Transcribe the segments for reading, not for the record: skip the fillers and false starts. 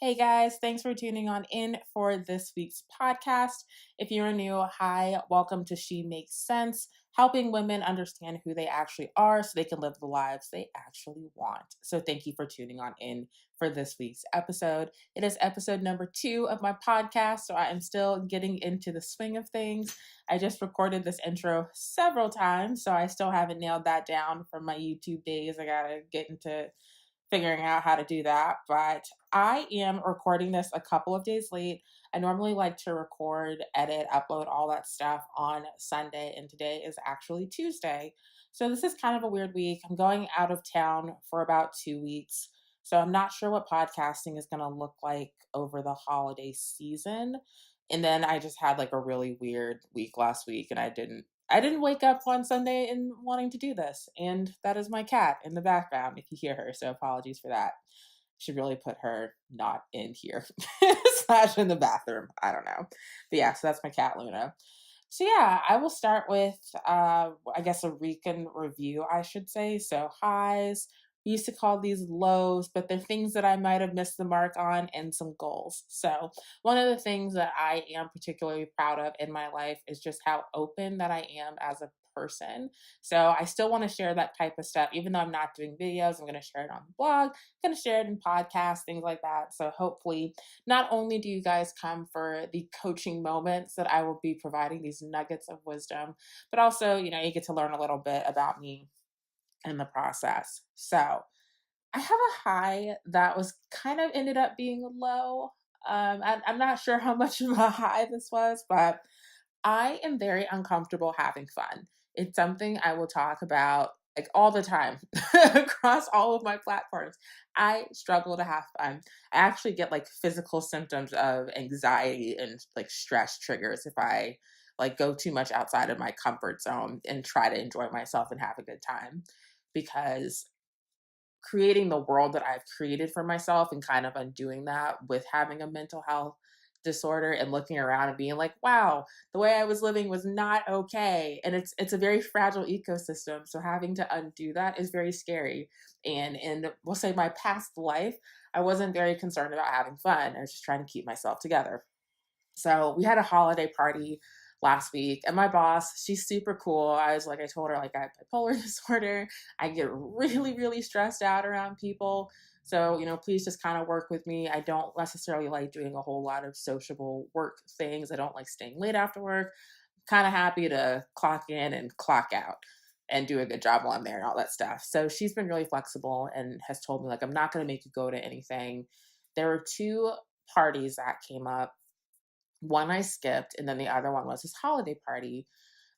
Hey guys, thanks for tuning on in for this week's podcast. If you're new, hi, welcome to She Makes Sense, helping women understand who they actually are so they can live the lives they actually want. So, thank you for tuning on in for this week's episode. It is episode number 2 of my podcast, so I am still getting into the swing of things. I just recorded this intro several times, so I still haven't nailed that down from my YouTube days. I gotta get into figuring out how to do that. But I am recording this a couple of days late. I normally like to record, edit, upload all that stuff on Sunday, and today is actually Tuesday. So this is kind of a weird week. I'm going out of town for about 2 weeks. So I'm not sure what podcasting is going to look like over the holiday season. And then I just had like a really weird week last week and I didn't wake up on Sunday and wanting to do this. And that is my cat in the background if you hear her. So apologies for that. Should really put her not in here slash in the bathroom. I don't know. But yeah, so that's my cat Luna. So yeah, I will start with I guess a weekend review, I should say. So highs. We used to call these lows, but they're things that I might have missed the mark on and some goals. So one of the things that I am particularly proud of in my life is just how open that I am as a person. So I still want to share that type of stuff, even though I'm not doing videos. I'm going to share it on the blog, I'm going to share it in podcasts, things like that. So hopefully, not only do you guys come for the coaching moments that I will be providing these nuggets of wisdom, but also, you get to learn a little bit about me in the process. So I have a high that was kind of ended up being low. I'm not sure how much of a high this was, but I am very uncomfortable having fun. It's something I will talk about like all the time across all of my platforms. I struggle to have fun. I actually get like physical symptoms of anxiety and like stress triggers if I like go too much outside of my comfort zone and try to enjoy myself and have a good time because creating the world that I've created for myself and kind of undoing that with having a mental health disorder and looking around and being like, wow, the way I was living was not okay. And it's a very fragile ecosystem. So having to undo that is very scary. And in we'll say my past life, I wasn't very concerned about having fun. I was just trying to keep myself together. So we had a holiday party last week, and my boss, she's super cool. I told her like I have bipolar disorder. I get really, really stressed out around people. So, please just kind of work with me. I don't necessarily like doing a whole lot of sociable work things. I don't like staying late after work. Kind of happy to clock in and clock out and do a good job while I'm there and all that stuff. So she's been really flexible and has told me like I'm not going to make you go to anything. There were two parties that came up. One I skipped, and then the other one was this holiday party.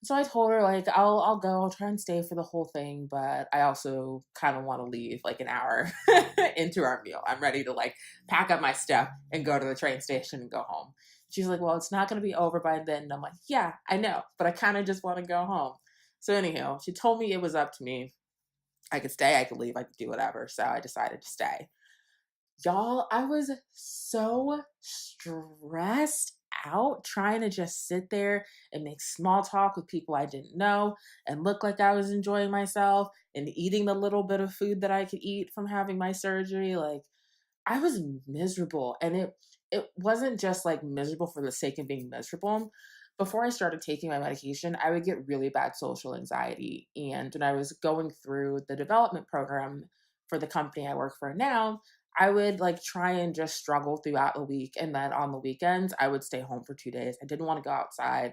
So I told her like I'll go, I'll try and stay for the whole thing, but I also kind of want to leave like an hour into our meal. I'm ready to like pack up my stuff and go to the train station and go home. She's like, "Well, it's not going to be over by then." And I'm like, "Yeah, I know, but I kind of just want to go home." So anyhow, she told me it was up to me. I could stay, I could leave, I could do whatever. So I decided to stay. Y'all, I was so stressed out trying to just sit there and make small talk with people I didn't know and look like I was enjoying myself and eating the little bit of food that I could eat from having my surgery. Like I was miserable, and it wasn't just like miserable for the sake of being miserable. Before I started taking my medication, I would get really bad social anxiety. And when I was going through the development program for the company I work for now, I would like try and just struggle throughout the week. And then on the weekends, I would stay home for 2 days. I didn't want to go outside.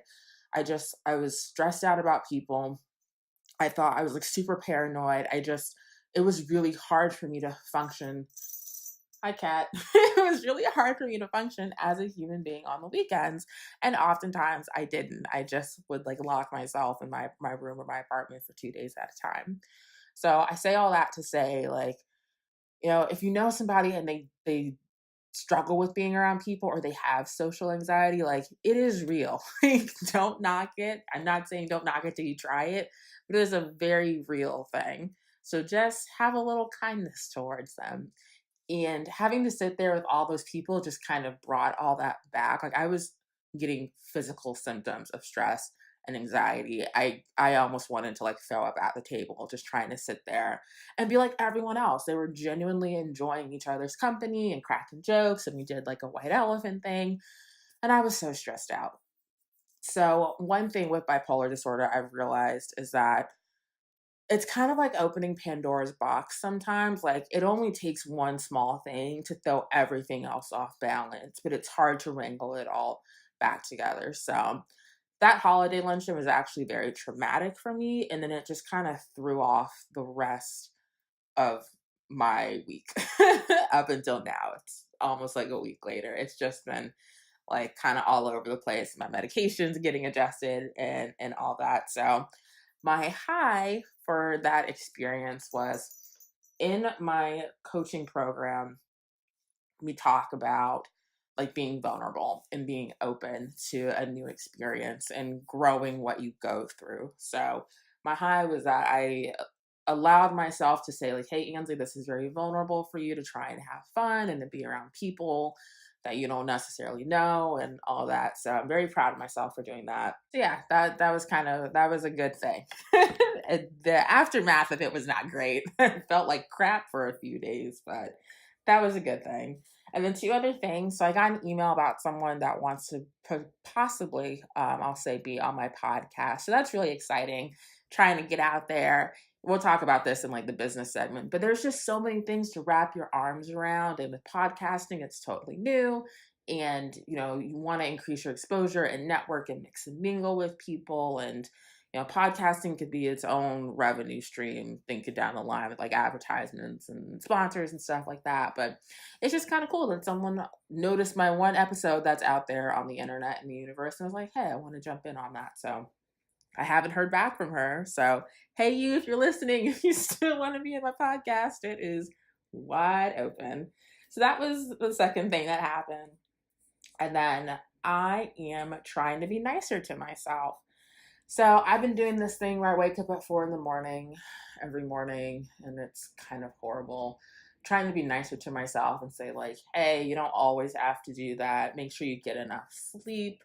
I was stressed out about people. I thought I was like super paranoid. It was really hard for me to function. Hi, cat. It was really hard for me to function as a human being on the weekends. And oftentimes I didn't. I just would like lock myself in my room or my apartment for 2 days at a time. So I say all that to say, like, if you know somebody and they struggle with being around people or they have social anxiety, like it is real. Like, don't knock it. I'm not saying don't knock it till you try it, but it is a very real thing. So just have a little kindness towards them. And having to sit there with all those people just kind of brought all that back. Like I was getting physical symptoms of stress and anxiety, I almost wanted to like throw up at the table, just trying to sit there and be like everyone else. They were genuinely enjoying each other's company and cracking jokes, and we did like a white elephant thing, and I was so stressed out. So one thing with bipolar disorder I've realized is that it's kind of like opening Pandora's box sometimes. Like, it only takes one small thing to throw everything else off balance, but it's hard to wrangle it all back together. So, that holiday luncheon was actually very traumatic for me. And then it just kind of threw off the rest of my week up until now. It's almost like a week later. It's just been like kind of all over the place. My medications getting adjusted and all that. So, my high for that experience was in my coaching program, we talk about like being vulnerable and being open to a new experience and growing what you go through. So my high was that I allowed myself to say like, hey Ansley, this is very vulnerable for you to try and have fun and to be around people that you don't necessarily know and all that. So I'm very proud of myself for doing that. So yeah, that was that was a good thing. The aftermath of it was not great. It felt like crap for a few days, but that was a good thing. And then two other things. So I got an email about someone that wants to possibly, I'll say, be on my podcast. So that's really exciting. Trying to get out there. We'll talk about this in like the business segment, but there's just so many things to wrap your arms around. And with podcasting, it's totally new. And, you want to increase your exposure and network and mix and mingle with people. And, podcasting could be its own revenue stream, thinking down the line with like advertisements and sponsors and stuff like that. But it's just kind of cool that someone noticed my one episode that's out there on the internet and the universe and was like, hey, I want to jump in on that. So I haven't heard back from her. So, hey, you, if you're listening, if you still want to be in my podcast, it is wide open. So that was the second thing that happened. And then I am trying to be nicer to myself. So I've been doing this thing where I wake up at 4 in the morning every morning, and it's kind of horrible. Trying to be nicer to myself and say, like, hey, you don't always have to do that. Make sure you get enough sleep.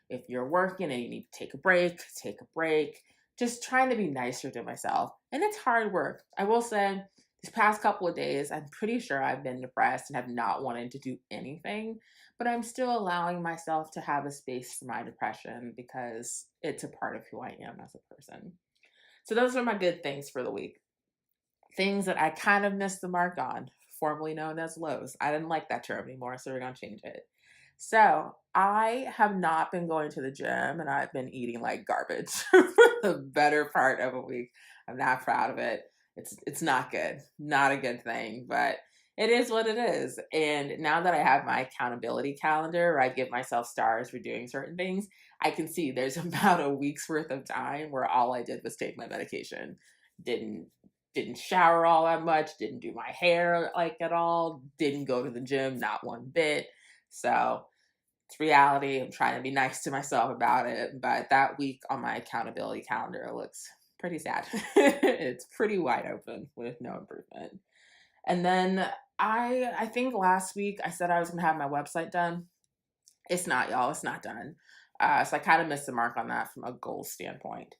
If you're working and you need to take a break, take a break. Just trying to be nicer to myself. And it's hard work. I will say, these past couple of days, I'm pretty sure I've been depressed and have not wanted to do anything, but I'm still allowing myself to have a space for my depression because it's a part of who I am as a person. So those are my good things for the week. Things that I kind of missed the mark on, formerly known as lows. I didn't like that term anymore, so we're going to change it. So I have not been going to the gym and I've been eating like garbage for the better part of a week. I'm not proud of it. It's not good. Not a good thing, but it is what it is. And now that I have my accountability calendar where I give myself stars for doing certain things, I can see there's about a week's worth of time where all I did was take my medication. Didn't shower all that much, didn't do my hair like at all, didn't go to the gym not one bit. So it's reality. I'm trying to be nice to myself about it. But that week on my accountability calendar looks pretty sad. It's pretty wide open with no improvement. And then I think last week I said I was gonna have my website done. It's not, y'all. It's not done. So I kind of missed the mark on that from a goal standpoint.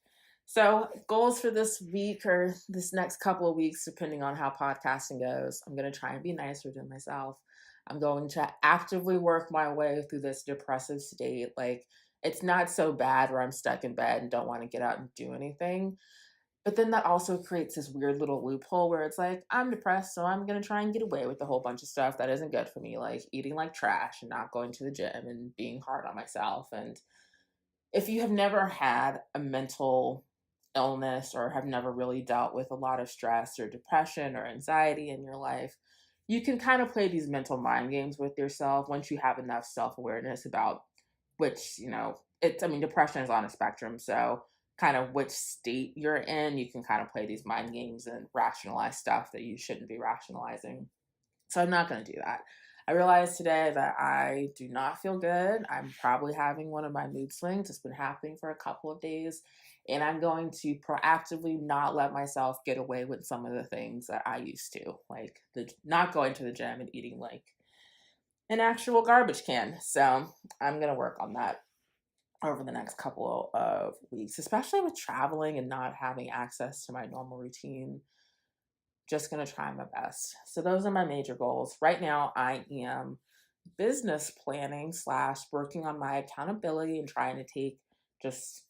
So goals for this week or this next couple of weeks, depending on how podcasting goes, I'm going to try and be nicer to myself. I'm going to actively work my way through this depressive state. Like, it's not so bad where I'm stuck in bed and don't want to get out and do anything. But then that also creates this weird little loophole where it's like, I'm depressed, so I'm going to try and get away with a whole bunch of stuff that isn't good for me, like eating like trash and not going to the gym and being hard on myself. And if you have never had a mental illness or have never really dealt with a lot of stress or depression or anxiety in your life, you can kind of play these mental mind games with yourself once you have enough self awareness about which, depression is on a spectrum. So, kind of which state you're in, you can kind of play these mind games and rationalize stuff that you shouldn't be rationalizing. So, I'm not going to do that. I realized today that I do not feel good. I'm probably having one of my mood swings. It's been happening for a couple of days. And I'm going to proactively not let myself get away with some of the things that I used to, like not going to the gym and eating like an actual garbage can. So I'm going to work on that. over the next couple of weeks, especially with traveling and not having access to my normal routine. Just going to try my best. So, those are my major goals. Right now, I am business planning slash working on my accountability and trying to take just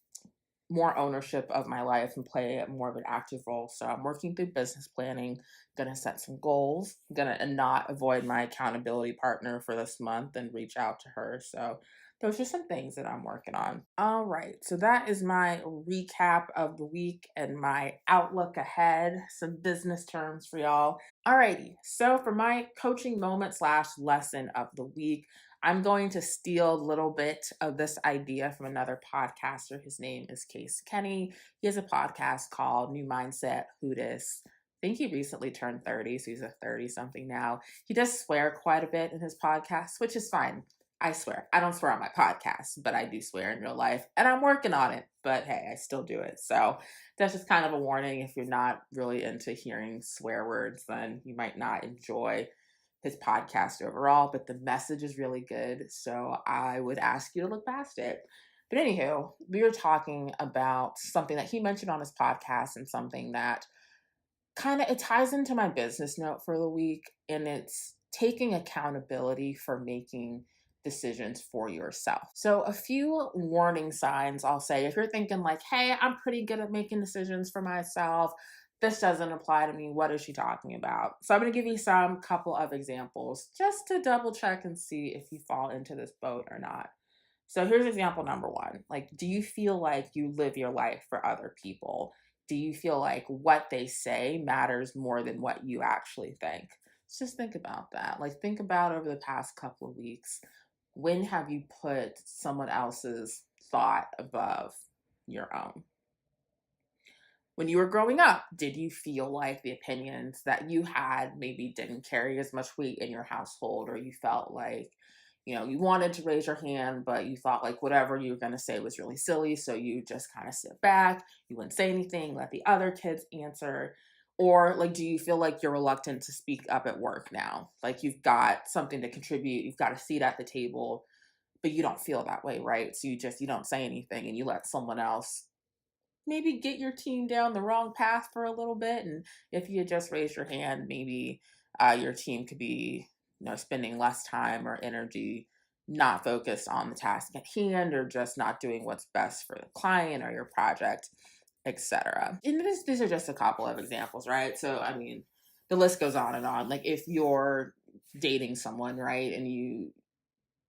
more ownership of my life and play more of an active role. So I'm working through business planning, gonna set some goals, gonna not avoid my accountability partner for this month and reach out to her. So those are some things that I'm working on. All right, so that is my recap of the week and my outlook ahead, some business terms for y'all. Alrighty, so for my coaching moment slash lesson of the week, I'm going to steal a little bit of this idea from another podcaster. His name is Case Kenny. He has a podcast called New Mindset Who Dis. I think he recently turned 30, so he's a 30 something now. He does swear quite a bit in his podcast, which is fine. I swear. I don't swear on my podcast, but I do swear in real life, and I'm working on it. But hey, I still do it. So that's just kind of a warning. If you're not really into hearing swear words, then you might not enjoy his podcast overall, but the message is really good. So I would ask you to look past it. But anywho, we were talking about something that he mentioned on his podcast and something that kind of it ties into my business note for the week, and it's taking accountability for making decisions for yourself. So a few warning signs I'll say if you're thinking like, "Hey, I'm pretty good at making decisions for myself. This doesn't apply to me. What is she talking about?" So I'm going to give you some couple of examples just to double check and see if you fall into this boat or not. So here's example number one. Like, do you feel like you live your life for other people? Do you feel like what they say matters more than what you actually think? So just think about that. Like, think about over the past couple of weeks, when have you put someone else's thought above your own? When you were growing up, did you feel like the opinions that you had maybe didn't carry as much weight in your household, or you felt like, you wanted to raise your hand, but you thought like whatever you were going to say was really silly. So you just kind of sit back, you wouldn't say anything, let the other kids answer. Or like, do you feel like you're reluctant to speak up at work now? Like you've got something to contribute, you've got a seat at the table, but you don't feel that way, right? So you don't say anything and you let someone else maybe get your team down the wrong path for a little bit. And if you just raise your hand, maybe your team could be, spending less time or energy not focused on the task at hand or just not doing what's best for the client or your project, etc. And these are just a couple of examples, right? So, I mean, the list goes on and on. Like if you're dating someone, right, and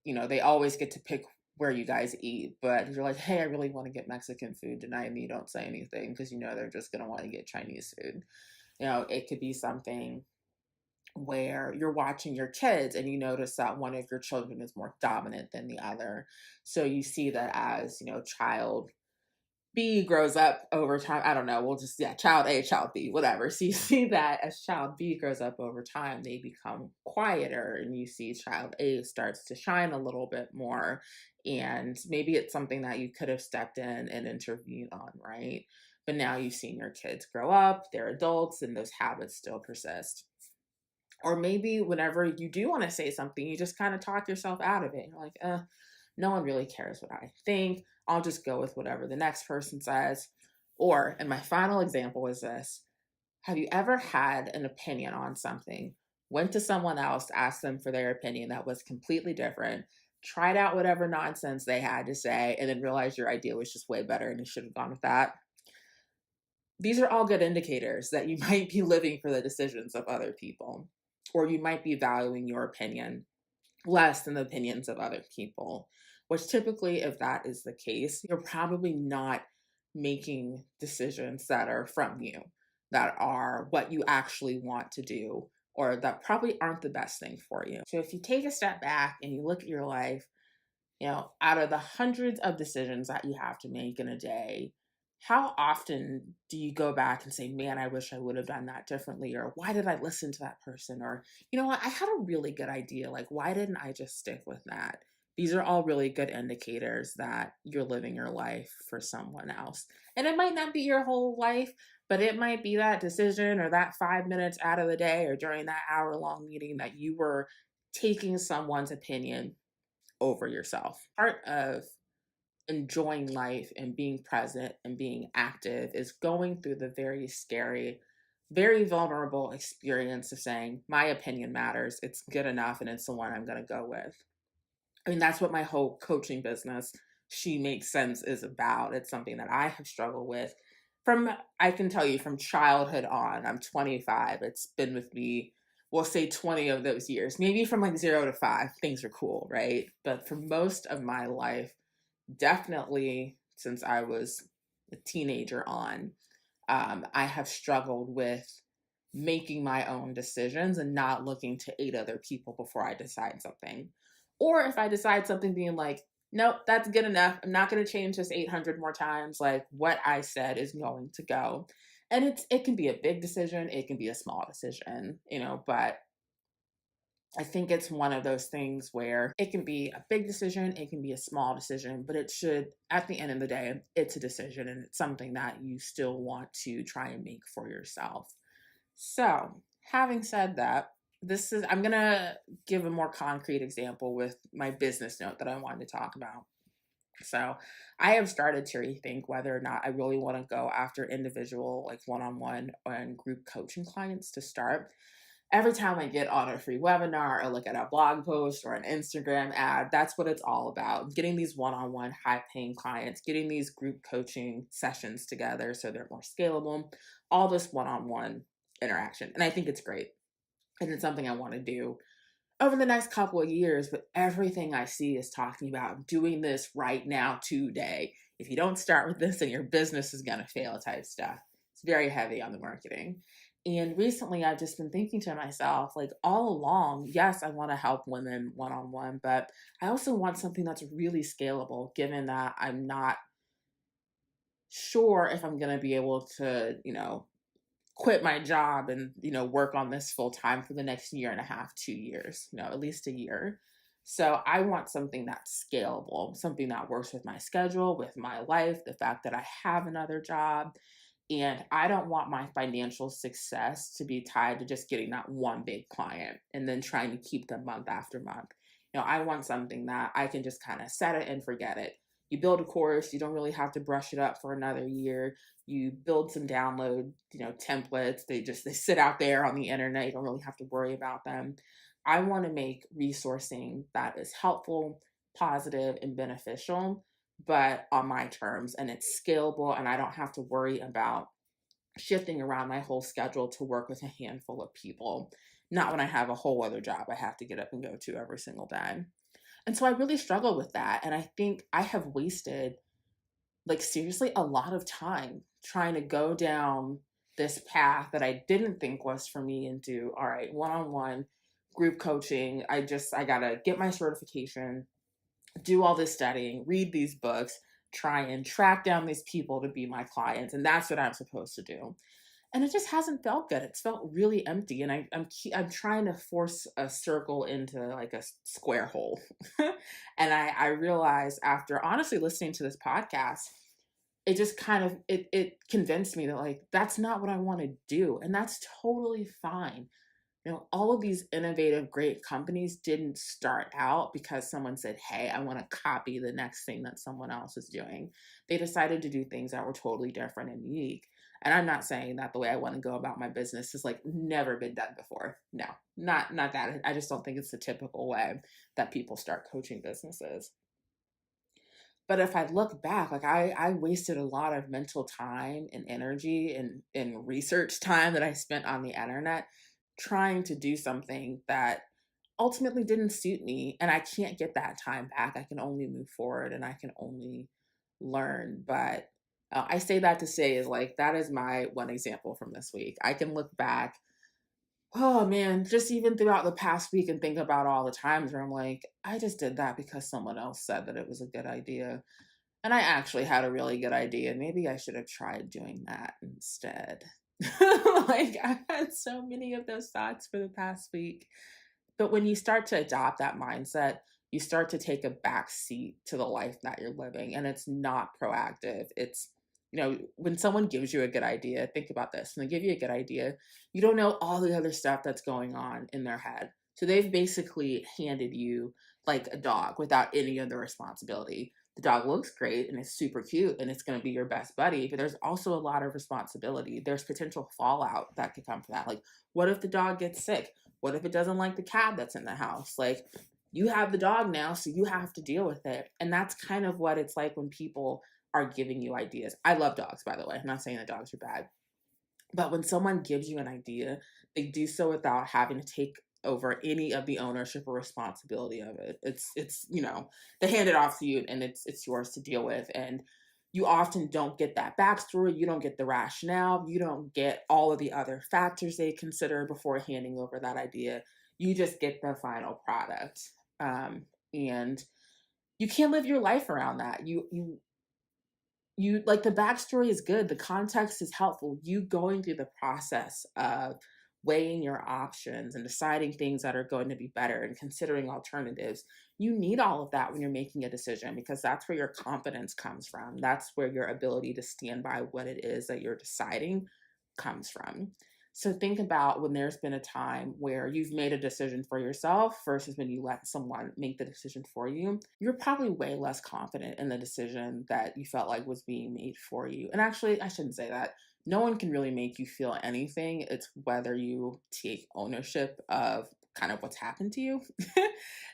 they always get to pick where you guys eat, but you're like, hey, I really want to get Mexican food tonight, and you don't say anything because they're just going to want to get Chinese food. It could be something where you're watching your kids and you notice that one of your children is more dominant than the other. So you see that as, child B grows up over time. I don't know. We'll just, yeah, child A, child B, whatever. So you see that as child B grows up over time, they become quieter, and you see child A starts to shine a little bit more. And maybe it's something that you could have stepped in and intervened on, right? But now you've seen your kids grow up, they're adults, and those habits still persist. Or maybe whenever you do want to say something, you just kind of talk yourself out of it. You're like, no one really cares what I think. I'll just go with whatever the next person says. Or, and my final example is this: have you ever had an opinion on something, went to someone else, asked them for their opinion that was completely different, tried out whatever nonsense they had to say, and then realized your idea was just way better and you should have gone with that? These are all good indicators that you might be living for the decisions of other people, or you might be valuing your opinion less than the opinions of other people, which typically, if that is the case, you're probably not making decisions that are from you, that are what you actually want to do, or that probably aren't the best thing for you. So if you take a step back and you look at your life, out of the hundreds of decisions that you have to make in a day, how often do you go back and say, man, I wish I would have done that differently? Or why did I listen to that person? Or, you know what, I had a really good idea. Like, why didn't I just stick with that? These are all really good indicators that you're living your life for someone else. And it might not be your whole life, but it might be that decision or that 5 minutes out of the day or during that hour-long meeting that you were taking someone's opinion over yourself. Part of enjoying life and being present and being active is going through the very scary, very vulnerable experience of saying, my opinion matters, it's good enough, and it's the one I'm going to go with. I mean, that's what my whole coaching business, She Makes Sense, is about. It's something that I have struggled with from, I can tell you, from childhood on. I'm 25. It's been with me, we'll say 20 of those years. Maybe from like 0 to 5, things are cool, right? But for most of my life, definitely since I was a teenager on, I have struggled with making my own decisions and not looking to 8 other people before I decide something. Or if I decide something, being like, nope, that's good enough. I'm not going to change this 800 more times. Like, what I said is going to go. And it can be a big decision, it can be a small decision, but I think it's one of those things where it can be a big decision, it can be a small decision, but it should, at the end of the day, it's a decision and it's something that you still want to try and make for yourself. So, having said that, I'm going to give a more concrete example with my business note that I wanted to talk about. So, I have started to rethink whether or not I really want to go after individual, like one-on-one and group coaching clients to start. Every time I get on a free webinar or look at a blog post or an Instagram ad, that's what it's all about. Getting these one-on-one high paying clients, getting these group coaching sessions together so they're more scalable, all this one-on-one interaction. And I think it's great. And it's something I want to do over the next couple of years, but everything I see is talking about doing this right now, today. If you don't start with this, then your business is going to fail type stuff. It's very heavy on the marketing. And recently, I've just been thinking to myself, like all along, yes, I want to help women one on one, but I also want something that's really scalable, given that I'm not sure if I'm going to be able to, quit my job and work on this full time for the next year and a half, 2 years, at least a year. So I want something that's scalable, something that works with my schedule, with my life, the fact that I have another job, and I don't want my financial success to be tied to just getting that one big client and then trying to keep them month after month. I want something that I can just kind of set it and forget it. You build a course, you don't really have to brush it up for another year. You build some download, templates. They sit out there on the internet. You don't really have to worry about them. I want to make resourcing that is helpful, positive, and beneficial, but on my terms, and it's scalable, and I don't have to worry about shifting around my whole schedule to work with a handful of people. Not when I have a whole other job I have to get up and go to every single day. And so I really struggle with that. And I think I have wasted, like, seriously, a lot of time trying to go down this path that I didn't think was for me and do, all right, one on one group coaching. I got to get my certification, do all this studying, read these books, try and track down these people to be my clients. And that's what I'm supposed to do. And it just hasn't felt good. It's felt really empty. And I'm trying to force a circle into like a square hole. And I realized after honestly listening to this podcast, it just kind of it convinced me that, like, that's not what I want to do, and that's totally fine. All of these innovative great companies didn't start out because someone said, hey, I want to copy the next thing that someone else is doing. They decided to do things that were totally different and unique. And I'm not saying that the way I want to go about my business has like never been done before. No, not that. I just don't think it's the typical way that people start coaching businesses. But if I look back, like I wasted a lot of mental time and energy and research time that I spent on the internet trying to do something that ultimately didn't suit me. And I can't get that time back. I can only move forward and I can only learn. But I say that to say is like, that is my one example from this week. I can look back, oh man, just even throughout the past week and think about all the times where I'm like, I just did that because someone else said that it was a good idea. And I actually had a really good idea. Maybe I should have tried doing that instead. Like, I've had so many of those thoughts for the past week. But when you start to adopt that mindset, you start to take a back seat to the life that you're living. And it's not proactive. It's, when someone gives you a good idea, think about this. When they give you a good idea, you don't know all the other stuff that's going on in their head. So they've basically handed you like a dog without any of the responsibility. The dog looks great and it's super cute and it's going to be your best buddy, but there's also a lot of responsibility. There's potential fallout that could come from that. Like, what if the dog gets sick? What if it doesn't like the cat that's in the house? Like, you have the dog now, so you have to deal with it. And that's kind of what it's like when people are giving you ideas. I love dogs, by the way. I'm not saying that dogs are bad. But when someone gives you an idea, they do so without having to take over any of the ownership or responsibility of it. It's they hand it off to you and it's yours to deal with. And you often don't get that backstory, you don't get the rationale, you don't get all of the other factors they consider before handing over that idea. You just get the final product. And you can't live your life around that. You like, the backstory is good, the context is helpful, you going through the process of weighing your options and deciding things that are going to be better and considering alternatives. You need all of that when you're making a decision, because that's where your confidence comes from, that's where your ability to stand by what it is that you're deciding comes from. So think about when there's been a time where you've made a decision for yourself versus when you let someone make the decision for you. You're probably way less confident in the decision that you felt like was being made for you. And actually, I shouldn't say that. No one can really make you feel anything. It's whether you take ownership of kind of what's happened to you.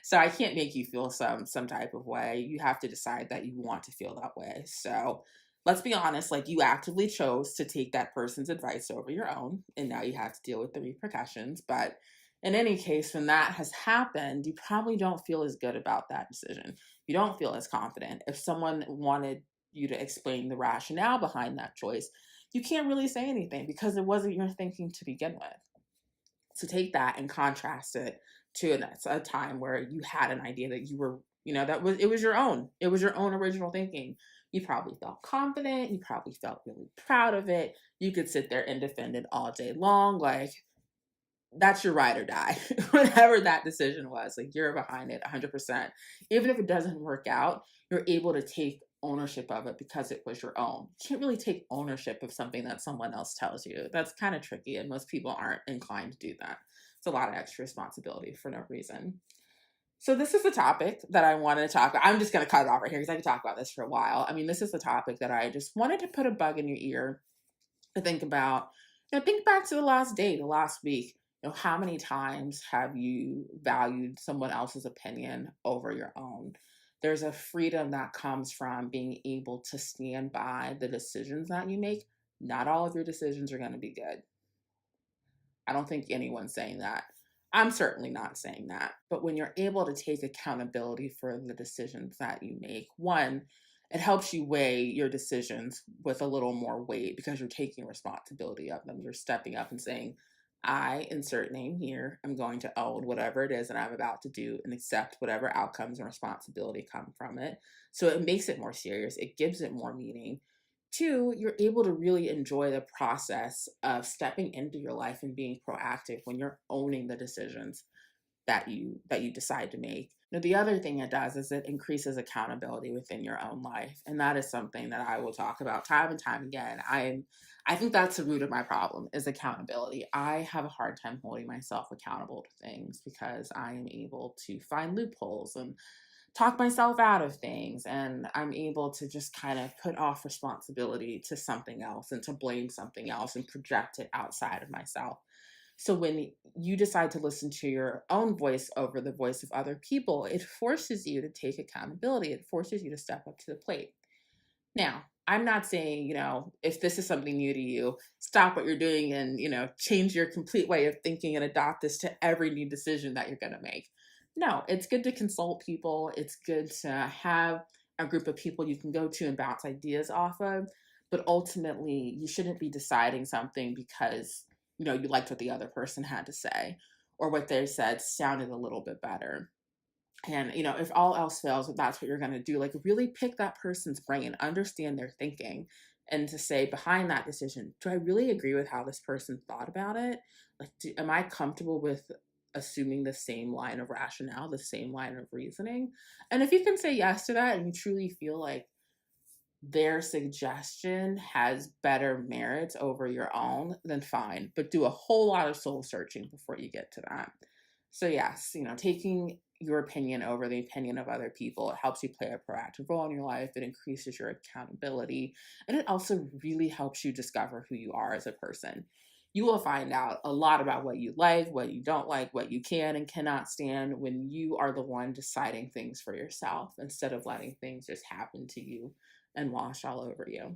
So I can't make you feel some type of way. You have to decide that you want to feel that way. So let's be honest, like, you actively chose to take that person's advice over your own, and now you have to deal with the repercussions. But in any case, when that has happened, you probably don't feel as good about that decision. You don't feel as confident. If someone wanted you to explain the rationale behind that choice, you can't really say anything because it wasn't your thinking to begin with. So take that and contrast it to a time where you had an idea that you were, it was your own. It was your own original thinking. You probably felt confident. You probably felt really proud of it. You could sit there and defend it all day long. Like, that's your ride or die. Whatever that decision was, like, you're behind it 100%. Even if it doesn't work out, you're able to take ownership of it because it was your own. You can't really take ownership of something that someone else tells you. That's kind of tricky, and most people aren't inclined to do that. It's a lot of extra responsibility for no reason. So this is the topic that I wanted to talk about. I'm just going to cut it off right here because I could talk about this for a while. I mean, this is the topic that I just wanted to put a bug in your ear to think about. Think back to the last day, the last week. How many times have you valued someone else's opinion over your own? There's a freedom that comes from being able to stand by the decisions that you make. Not all of your decisions are going to be good. I don't think anyone's saying that. I'm certainly not saying that. But when you're able to take accountability for the decisions that you make, one, it helps you weigh your decisions with a little more weight because you're taking responsibility of them. You're stepping up and saying, I, insert name here, I'm going to own whatever it is that I'm about to do and accept whatever outcomes and responsibility come from it. So it makes it more serious. It gives it more meaning. Two, you're able to really enjoy the process of stepping into your life and being proactive when you're owning the decisions that you decide to make. The other thing it does is it increases accountability within your own life, and that is something that I will talk about time and time again. I think that's the root of my problem is accountability. I have a hard time holding myself accountable to things because I am able to find loopholes and talk myself out of things, and I'm able to just kind of put off responsibility to something else and to blame something else and project it outside of myself. So when you decide to listen to your own voice over the voice of other people, it forces you to take accountability. It forces you to step up to the plate. Now, I'm not saying, if this is something new to you, stop what you're doing and, change your complete way of thinking and adopt this to every new decision that you're going to make. No, it's good to consult people. It's good to have a group of people you can go to and bounce ideas off of. But ultimately, you shouldn't be deciding something because, you liked what the other person had to say or what they said sounded a little bit better. And, if all else fails, if that's what you're going to do, like, really pick that person's brain, understand their thinking, and to say behind that decision, do I really agree with how this person thought about it? Like, am I comfortable with assuming the same line of rationale, the same line of reasoning? And if you can say yes to that and you truly feel like their suggestion has better merits over your own, then fine. But do a whole lot of soul searching before you get to that. So yes, taking your opinion over the opinion of other people. It helps you play a proactive role in your life. It increases your accountability. And it also really helps you discover who you are as a person. You will find out a lot about what you like, what you don't like, what you can and cannot stand when you are the one deciding things for yourself instead of letting things just happen to you and wash all over you.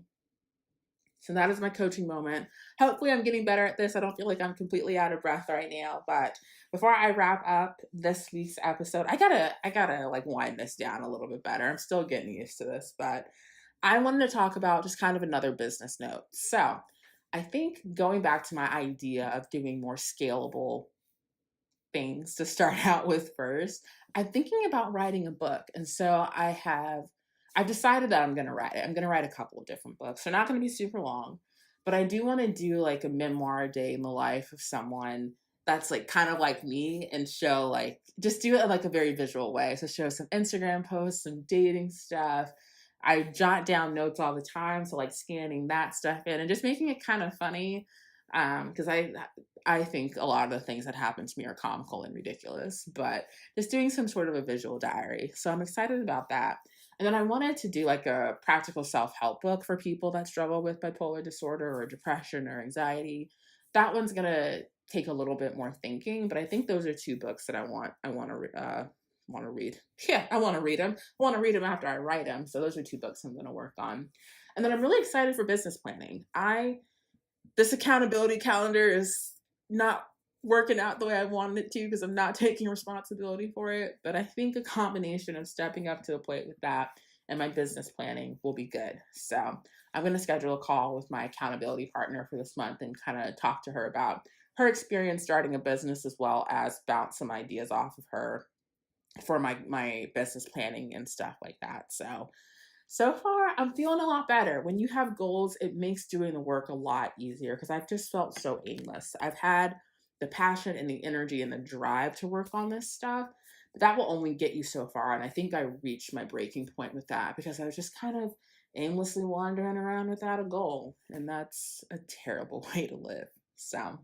So that is my coaching moment. Hopefully I'm getting better at this. I don't feel like I'm completely out of breath right now, but before I wrap up this week's episode, I gotta like wind this down a little bit better. I'm still getting used to this, but I wanted to talk about just kind of another business note. So I think going back to my idea of doing more scalable things to start out with first, I'm thinking about writing a book. And so I've decided that I'm going to write it. I'm going to write a couple of different books. They're not going to be super long, but I do want to do like a memoir day in the life of someone that's like kind of like me and show like just do it in like a very visual way. So show some Instagram posts, some dating stuff. I jot down notes all the time, so like scanning that stuff in and just making it kind of funny because I think a lot of the things that happen to me are comical and ridiculous, but just doing some sort of a visual diary. So I'm excited about that. And then I wanted to do like a practical self help book for people that struggle with bipolar disorder or depression or anxiety. That one's gonna take a little bit more thinking, but I think those are two books that I want to read. Yeah, I want to read them. I want to read them after I write them. So those are two books I'm going to work on. And then I'm really excited for business planning. This accountability calendar is not working out the way I wanted it to because I'm not taking responsibility for it. But I think a combination of stepping up to the plate with that and my business planning will be good. So I'm going to schedule a call with my accountability partner for this month and kind of talk to her about her experience starting a business as well as bounce some ideas off of her for my business planning and stuff like that. So far I'm feeling a lot better. When you have goals, it makes doing the work a lot easier because I've just felt so aimless. I've had the passion and the energy and the drive to work on this stuff, but that will only get you so far. And I think I reached my breaking point with that because I was just kind of aimlessly wandering around without a goal. And that's a terrible way to live. So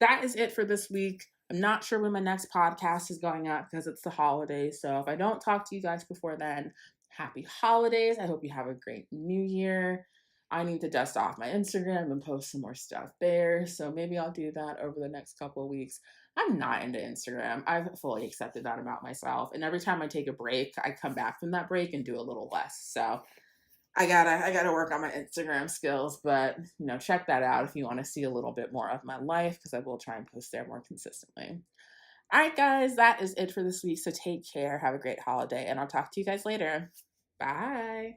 that is it for this week. I'm not sure when my next podcast is going up because it's the holidays. So if I don't talk to you guys before then, happy holidays. I hope you have a great new year. I need to dust off my Instagram and post some more stuff there. So maybe I'll do that over the next couple of weeks. I'm not into Instagram. I've fully accepted that about myself. And every time I take a break, I come back from that break and do a little less. So I gotta work on my Instagram skills, but check that out if you want to see a little bit more of my life because I will try and post there more consistently. All right, guys, that is it for this week. So take care, have a great holiday, and I'll talk to you guys later. Bye.